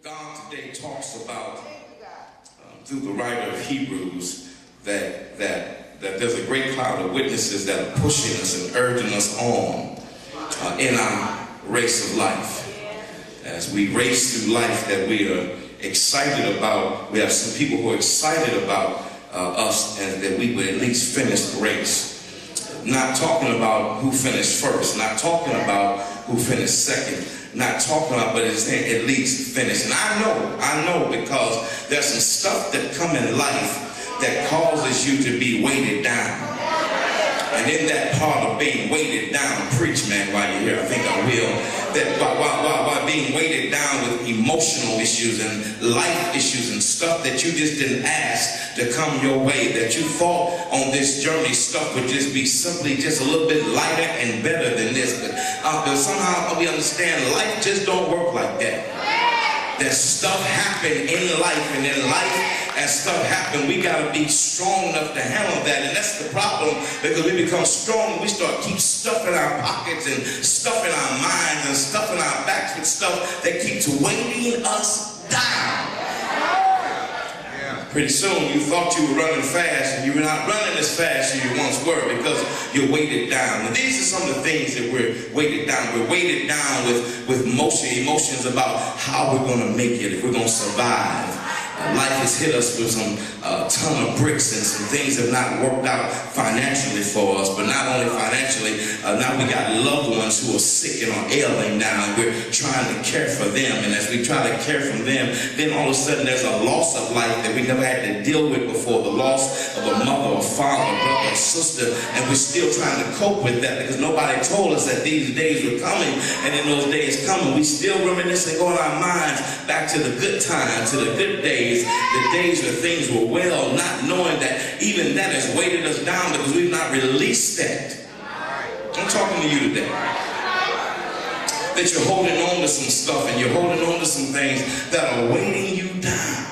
God today talks about, through the writer of Hebrews, that there's a great cloud of witnesses that are pushing us and urging us on in our race of life. As we race through life that we are excited about, we have some people who are excited about us and that we would at least finish the race. Not talking about who finished first, not talking about who finished second, not talking about, but it's saying at least finish. And I know because there's some stuff that come in life that causes you to be weighted down. And in that part of being weighted down, preach, man, while you're here, I think I will, that while being weighted down with emotional issues and life issues and stuff that you just didn't ask to come your way, that you thought on this journey stuff would just be simply just a little bit lighter and better than this. But somehow we understand life just don't work like that. There's stuff happen in life, and in life, as stuff happen, we got to be strong enough to handle that. And that's the problem, because we become strong, we start keep stuff in our pockets and stuff in our minds and stuff in our backs with stuff that keeps weighting us down. Pretty soon you thought you were running fast and you were not running as fast as you once were because you're weighted down. And these are some of the things that we're weighted down. We're weighted down with emotions about how we're going to make it, if we're going to survive. Life has hit us with some ton of bricks, and some things have not worked out financially for us. But not only financially, now we got loved ones who are sick and are ailing now, and we're trying to care for them. And as we try to care for them, then all of a sudden there's a loss of life that we never had to deal with before. The loss of a mother or father, brother or sister, and we're still trying to cope with that because nobody told us that these days were coming. And in those days coming, we still reminisce and go in our minds back to the good times, to the good days, the days where things were well, not knowing that even that has weighted us down because we've not released that. I'm talking to you today. That you're holding on to some stuff and you're holding on to some things that are weighting you down.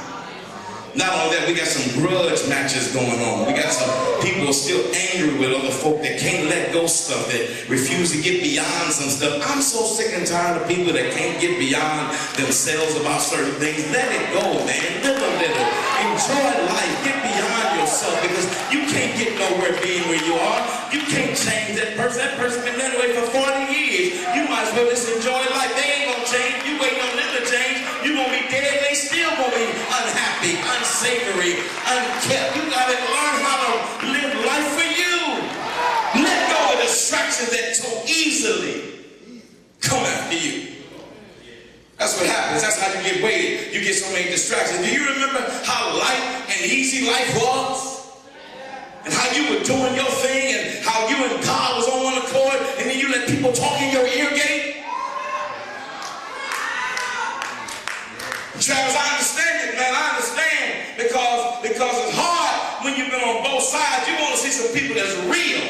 Not only that, we got some grudge matches going on. We got some people still angry with other folk that can't let go stuff, that refuse to get beyond some stuff. I'm so sick and tired of people that can't get beyond themselves about certain things. Let it go, man. Live a little. Enjoy life. Get beyond yourself, because you can't get nowhere being where you are. You can't change that person. That person been that way for 40 years. You might as well just enjoy life. They ain't gonna change. You waiting on them to change. You gonna be dead. They still gonna be unhappy, unsavory, unkept. You gotta learn how to live life for you. Let go of distractions that so easily come after you. That's what happens. That's how you get weighted. You get so many distractions. Do you remember how light and easy life was? And how you were doing your thing, and how you and God was on one accord, and then you let people talk in your ear gate? Travis, I understand it, man. I understand, because it's hard when you've been on both sides. You want to see some people that's real.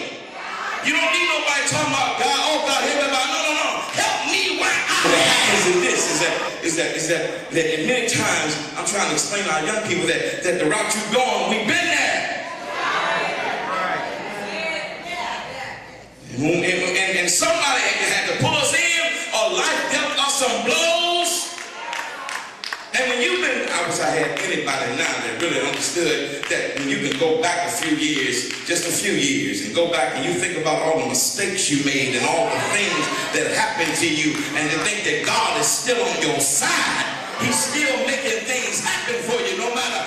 You don't need nobody talking about God. Oh, God, help me. No. Help me where I am. What happens in this is that many times I'm trying to explain to our young people that the route you're going, we've been there. And somebody had to pull us in, or life dealt us some blows. And when you've been, I wish I had anybody now that really understood that when you can go back a few years, just a few years, and go back and you think about all the mistakes you made and all the things that happened to you, and to think that God is still on your side. He's still making things happen for you, no matter